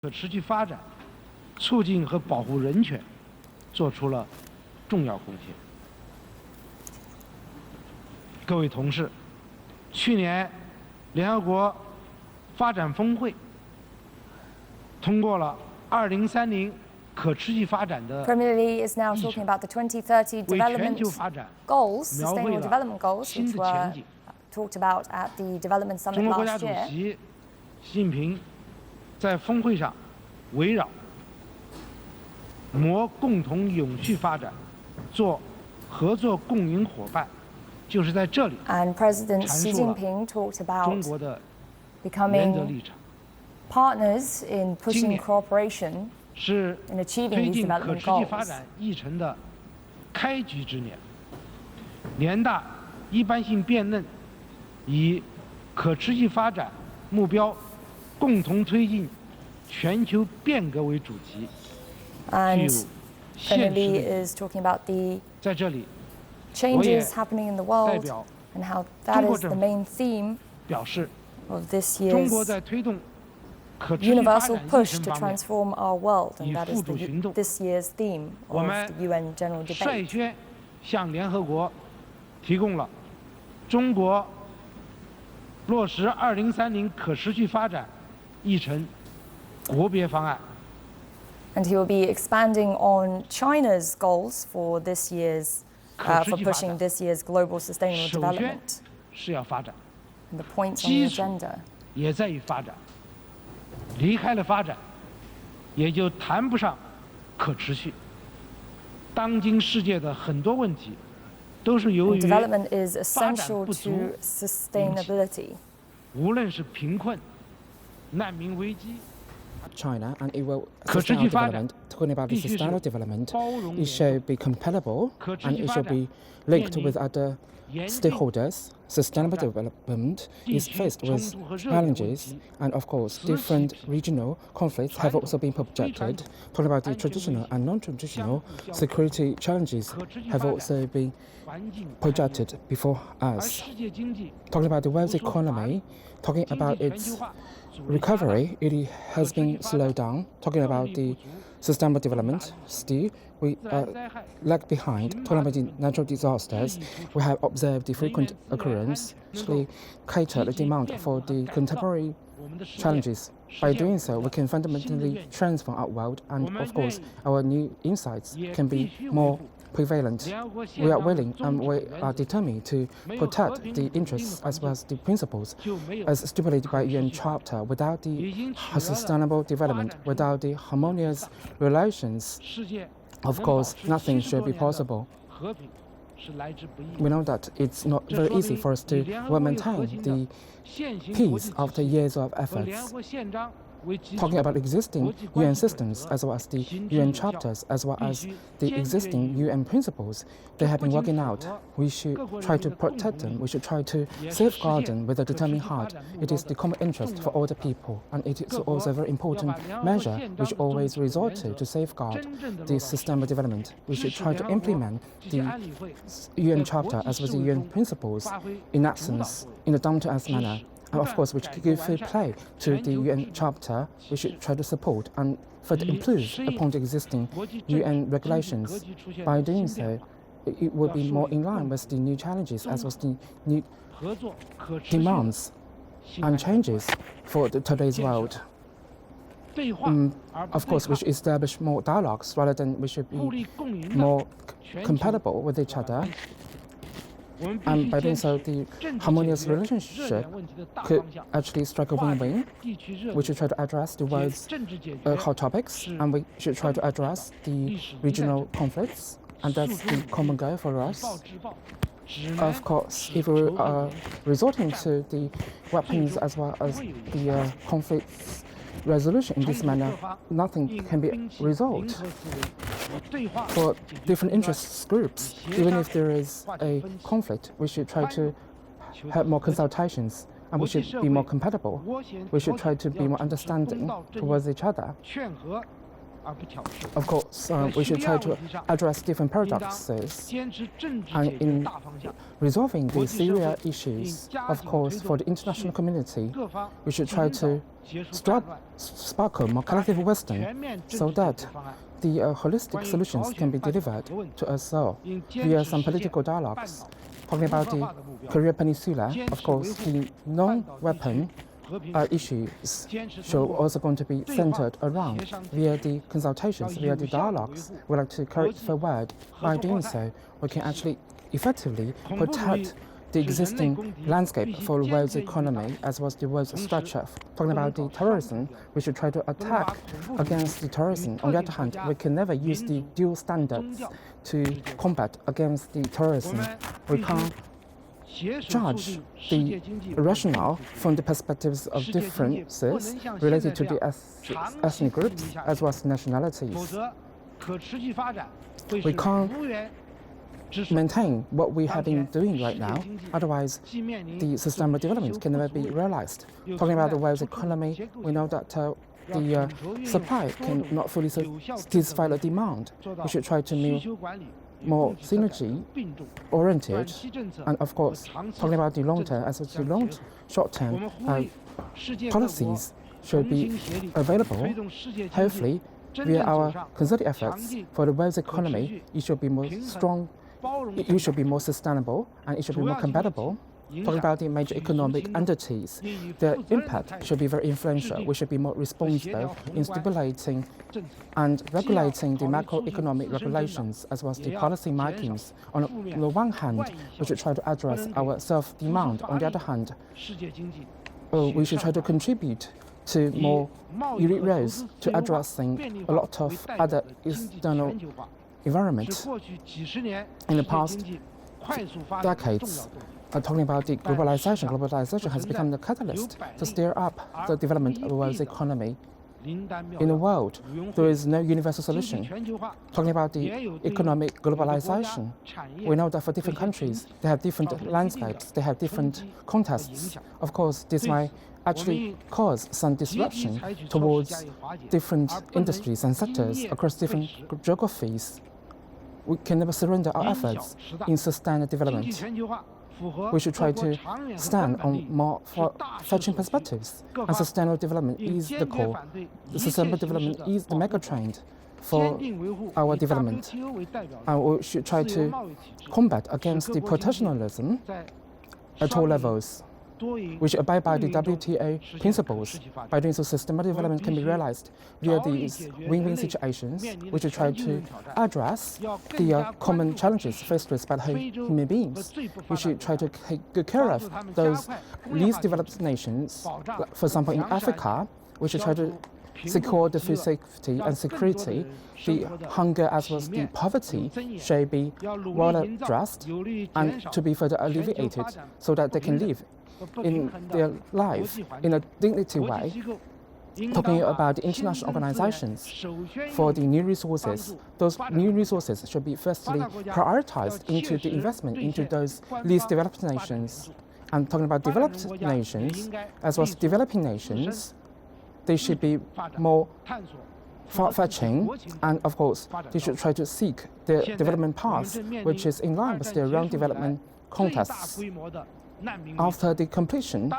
可持续发展、促进和保护人权做出了重要贡献。各位同事，去年联合国发展峰会通过了2030可持续发展的 Premier Li is now talking about the 2030 development goals, sustainable development goals, which were talked about at the development summit 中国国家 last 主 year. 席习近平在峰会上围绕谋共同永续发展做合作共赢伙伴，就是在这里 And President 阐 Xi 述了 Jinping talked 中 about 国的原则 becoming 立场， partners in 今 pushing 年 cooperation 是 in achieving 推 these 进可 development 持续发 goals. 展议程的开局之年。联大一般性辩论以可持续发展目标共同推进全球变革为主题，具 And 有 Premier 现实 Li 意义。 is talking about the 在这里， changes happening in the 代 world 表 and how that is the 中国政府 main theme 表示， of this 中国 year's 在推动可持续发 universal 展议 push 程 to 方面， transform our world, and that is 以付诸行动。 this year's theme 我 of 们 the UN General 率 Debate. 先向联合国提供了中国落实2030可持续发展议程国别方案。 And he will be expanding on China's goals for this year's, for pushing this year's global sustainable 首先 development. 是要发展， And the points on the 基础 agenda. 也在于发展。离开了发展，也就谈不上可持续。当今世界的很多问题，都是由 And 于 development is 发展 essential 不足 to sustainability. 无论是贫困、难民危机。 China and it will 可持续 sustainable 发展 development. Talking about the 必须是 sustainable development, 包容 it 联 should be compatible 可持 and 续 it 发 should 展 be linked 面临 with other 严峻 stakeholders. Sustainable development 地 is 区 faced 冲 with 突和热点问 challenges 题， and of course 此起 different 彼 regional conflicts have also been projected. Talking about the traditional and non-traditional security challenges 可持续 have 发 also 展 been 环境 projected before 而 us. 世界经济 Talking about the world's 不受华 economy, talking 经济 about 全 its 球化阻力加大 recovery, it has been slowed down. Talking about the sustainable development, still we 自然灾害 lag behind. Talking about the natural disasters, we have observed the frequent occurrence, actually cater the demand for the contemporary 我们的世界， challenges. By doing so, we can fundamentally transform our world, and of course, our new insights can be more prevalent. 联合国宪 We are 章的 willing 宗 and 旨 we 原 are 则 determined to 没有和 protect 平 the 稳定的 interests as 环 well as 境 the principles 就没有 as stipulated by 可持 UN 续发展 Charter. Without 已 the 经取得了 sustainable development, 发展出 without the harmonious relations, 世界 of 能保 course, 持 nothing 70 多 should be 年的 possible. 和平是来之不易 We 的。 know that it's not 这 very 说 easy 明 for us 以 to 联合 well 国为核 maintain 心 the 的现行国 peace 际 after 体系 years of 和联合 efforts. 国宪章为基础 Talking about existing 国际关 UN 系准 systems 则 as well as the 行之 UN 有效 chapters as well 必 as 须 the 坚决 existing 履 UN principles, they 这 have 不 been 仅 working 符 out. 合 We should 各国 try 人 to 民的共 protect 同利 them. 益 We should try to 也是实 safeguard 现 them with a 可持 determined 续发 heart. 展目 It 标 is 的 the common interest 重 for 要 all 保 the 障。 people, and it is 各国 also a very 要 important 把联合国 measure 宪 we 章 should 的宗 always 旨和 resort 原 to 则 safeguard 真正的 the 落到实 sustainable 处， development. We 支 should 持 try 联 to 合国 implement 这些 the 安理会 UN 在国 chapter 际 as well as 事 the 务 UN 中 principles 发挥 in 主导 essence 作用。 in a down-to-earth 及 manner. 时 And 不 of 断 course, we 改 should 革 give 完 fair 善 play to 全 the 球 UN 治理 chapter. We 体 should 制， try to support and further 以 improve 适应 upon the existing 国际政治 UN 经济格 regulations. 局出现 By 的 doing 新变 so, 化， it will 要 be 树 more 立 in 共 line 同 with the new challenges as well as the new 合作可持续的 demands 新 and 安全观 changes for today's world. 对话而不 Of 对 course, we 抗， should establish more dialogues rather than we should 互 be 利共赢的 more 全球 compatible with each 伙伴 other. 关系。我们必 And 须 by 坚 doing so, 持 the 政治 harmonious 解决热 relationship 点问题的大 could 方向， actually strike a 化 win-win. 解地区热 We 点 should try to address the 解 world's 政治解 hot 决 topics, 是 and we should try to address the 历史一代 regional 者 conflicts, and that's 诉诸 the 于 common goal for 以 us. 暴制暴，只能 Of course, 使 if we 仇恨 are 延续 resorting to the weapons as well as the conflicts resolution in this manner, nothing 应 can be 摒弃 resolved. 零和思维，以对话 For 解决 different 争端， interest groups, even if there is a conflict, we should try to have more consultations, and we should be more compatible. 斡旋 We should 调 try 解 to be 要 more 支持公 understanding 道正义 towards each other. 劝和 Of course, we should try to address different paradoxes. And in resolving the Syria issues, of course, for the international community, we should try to sparkle more collective wisdom so that the holistic solutions can be delivered to us all via some political dialogues. Talking about the Korea Peninsula, of course, the non-weapon issues should also going to be centered around via the consultations, via the dialogues. We'd like to carry it forward. By doing so, we can actually effectively protect the existing landscape for the world's economy as well as the world's structure. Talking about the terrorism, we should try to attack against the terrorism. On the other hand, we can never use the dual standards to combat against the terrorism. We can't judge the rationale from the perspectives of differences related to the ethnic groups as well as nationalities. We can't maintain what we have been doing right now, otherwise the sustainable development can never be realized. Talking about the world's economy, we know that the supply cannot fully satisfy the demand. We should try to be more synergy-oriented, and of course, talking about the long-term as well as the short-term policies should be available. Hopefully, via our concerted efforts for the world's economy, it should be more strong, it should be more sustainable, and it should be more compatible. Talking about the major economic entities, their impact should be very influential. We should be more responsible in stimulating and regulating the macroeconomic regulations as well as the policy makings. On the one hand, we should try to address our self-demand. On the other hand, we should try to contribute to more elite roles to addressing a lot of other external environment. In the past decades, talking about the globalization has become the catalyst to stir up the development of the world's economy. In the world, there is no universal solution. Talking about the economic globalization, we know that for different countries, they have different landscapes, they have different contexts. Of course, this might actually cause some disruption towards different industries and sectors across different geographies. We can never surrender our efforts in sustained development. We should try to stand on more far-fetching perspectives, and sustainable development is the core. The sustainable development is the mega-trend for our development. And we should try to combat against the protectionism at all levels. We should abide by the WTO principles. By doing so, sustainable development can be realized via these win-win situations. We should try to address the common challenges faced with by human beings. We should try to take good care of those least developed nations. For example, in Africa, we should try to secure the food safety and security. The hunger as well as the poverty should be well addressed and to be further alleviated so that they can live in their life in a dignity way. Talking about the international organizations for the new resources, those new resources should be firstly prioritized into the investment into those least developed nations. And talking about developed nations as well as developing nations, they should be more far-fetching, and of course, they should try to seek their development path, which is in line with their own development contexts. After the completion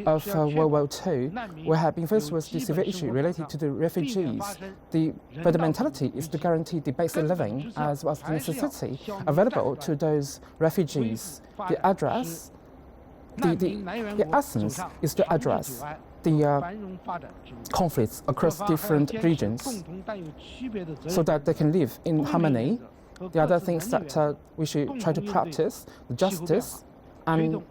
of World War II, we have been faced with the severe issue related to the refugees. The fundamentality is to guarantee the basic living as well as the necessity available to those refugees. The essence is to address the conflicts across different regions so that they can live in harmony. The other things that we should try to practice, justice, and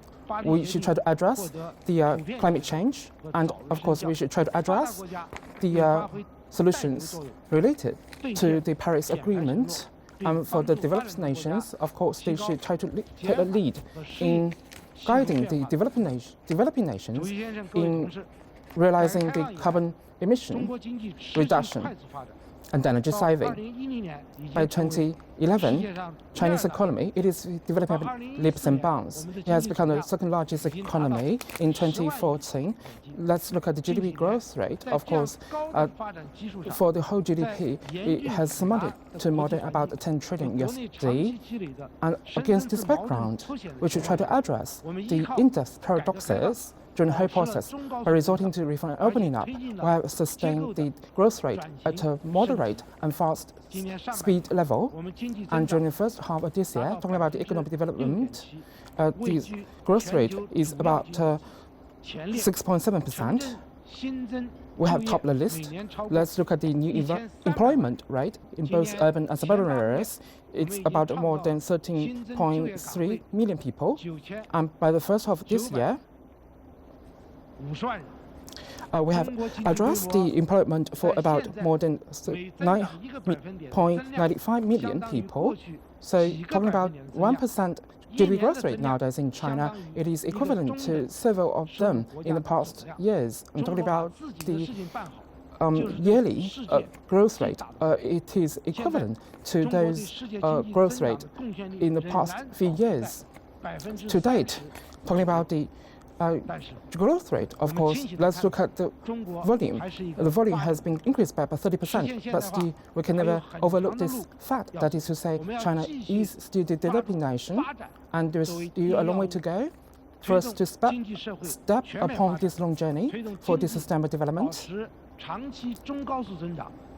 we should try to address the climate change, and of course we should try to address the solutions related to the Paris Agreement. For the developed nations, of course, they should try to take a lead in guiding the developing nations in realizing the carbon emission reduction and energy saving. By 2011, Chinese economy, it is developing at leaps and bounds. It has become the second largest economy in 2014. Let's look at the GDP growth rate. Of course, for the whole GDP, it has amounted to more than about 10 trillion USD. And against this background, we should try to address the in-depth paradoxes during the whole process. By resorting to reform and opening up, we have sustained the growth rate at a moderate and fast speed level. And during the first half of this year, talking about the economic development, the growth rate is about 6.7%. We have topped the list. Let's look at the new employment rate in both urban and suburban areas. It's about more than 13.3 million people. And by the first half of this year, we have addressed the employment for about more than 9.95 million people. So talking about 1% GDP growth rate nowadays in China, it is equivalent to several of them in the past years. I'm talking about the yearly growth rate. It is equivalent to those growth rate in the past few years. To date, talking about the growth rate, of course, let's look at the volume. The volume has been increased by about 30%, but still we can never overlook this fact. That is to say, China is still the developing nation, and there is still a long way to go for us to step upon this long journey for the sustainable development.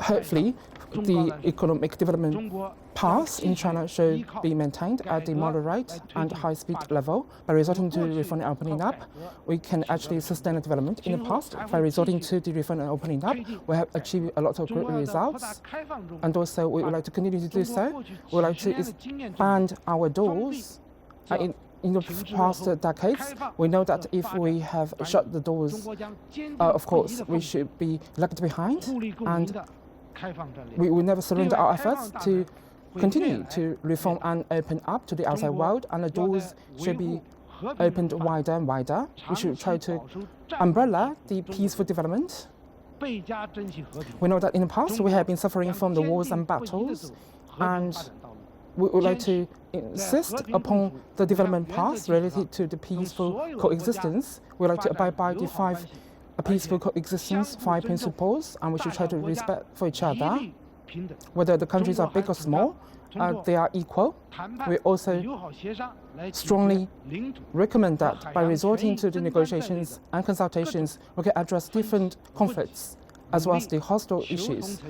Hopefully, the economic development path in China should be maintained at the moderate and high-speed level. By resorting to reform and opening up, we can actually sustain the development. In the past, by resorting to the reform and opening up, we have achieved a lot of great results, and also we would like to continue to do so. We would like to expand our doors. In the past decades, we know that if we have shut the doors, of course, we should be lagged behind, and we will never surrender our efforts to continue to reform and open up to the outside world, and the doors should be opened wider and wider. We should try to umbrella the peaceful development. We know that in the past we have been suffering from the wars and battles, and we would like to insist upon the development path related to the peaceful coexistence. We would like to abide by the 5 peaceful coexistence 5 principles, and we should try to respect for each other. Whether the countries are big or small, they are equal. We also strongly recommend that by resorting to the negotiations and consultations, we can address different conflicts as well as the hostile issues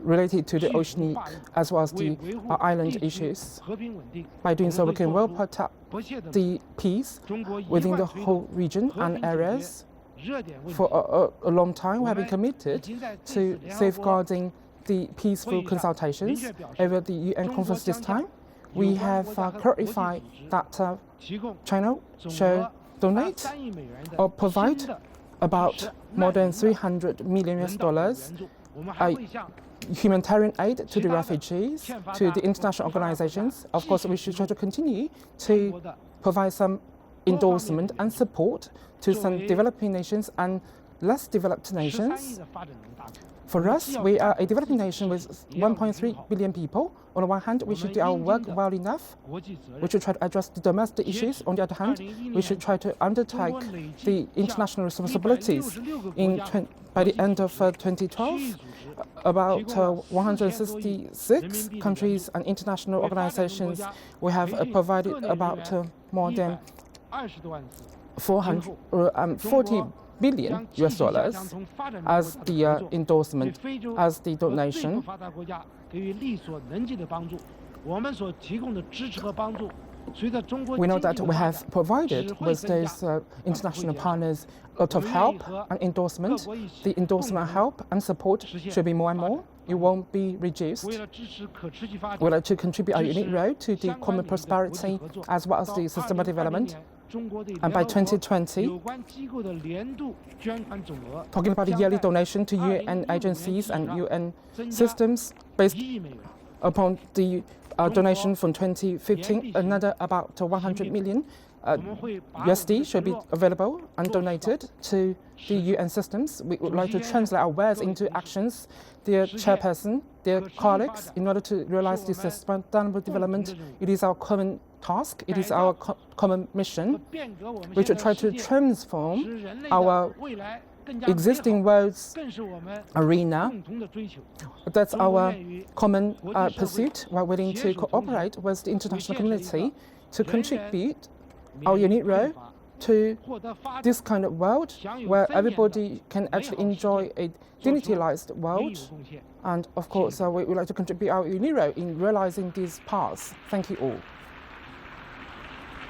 related to the oceanic as well as the island issues. By doing so, we can well protect the peace within the whole region and areas. For a long time, we have been committed to safeguarding the peaceful consultations. Over the UN conference this time, we have clarified that China should donate or provide about more than $300 million humanitarian aid to the refugees, to the international organizations. Of course, we should try to continue to provide some endorsement and support to some developing nations and less developed nations. For us, we are a developing nation with 1.3 billion people. On the one hand, we should do our work well enough. We should try to address the domestic issues. On the other hand, we should try to undertake the international responsibilities. By the end of 2012, about 166 countries and international organizations, we have provided about more than $440 billion as the endorsement, as the donation. We know that we have provided with those international partners a lot of help and endorsement. The endorsement, help and support should be more and more. It won't be reduced. We would like to contribute our unique role to the common prosperity as well as the sustainable development. And by 2020, talking about the yearly donation to UN agencies and UN systems based upon the donation from 2015, another about 100 million USD should be available and donated to the UN systems. We would like to translate our words into actions. Dear Chairperson, dear colleagues, in order to realize this sustainable development, it is our common task, it is our common mission. We should try to transform our existing world's arena. That's our common pursuit. We're willing to cooperate with the international community to contribute our unique role to this kind of world where everybody can actually enjoy a dignitized world. And of course, we would like to contribute our unique role in realizing these paths. Thank you all.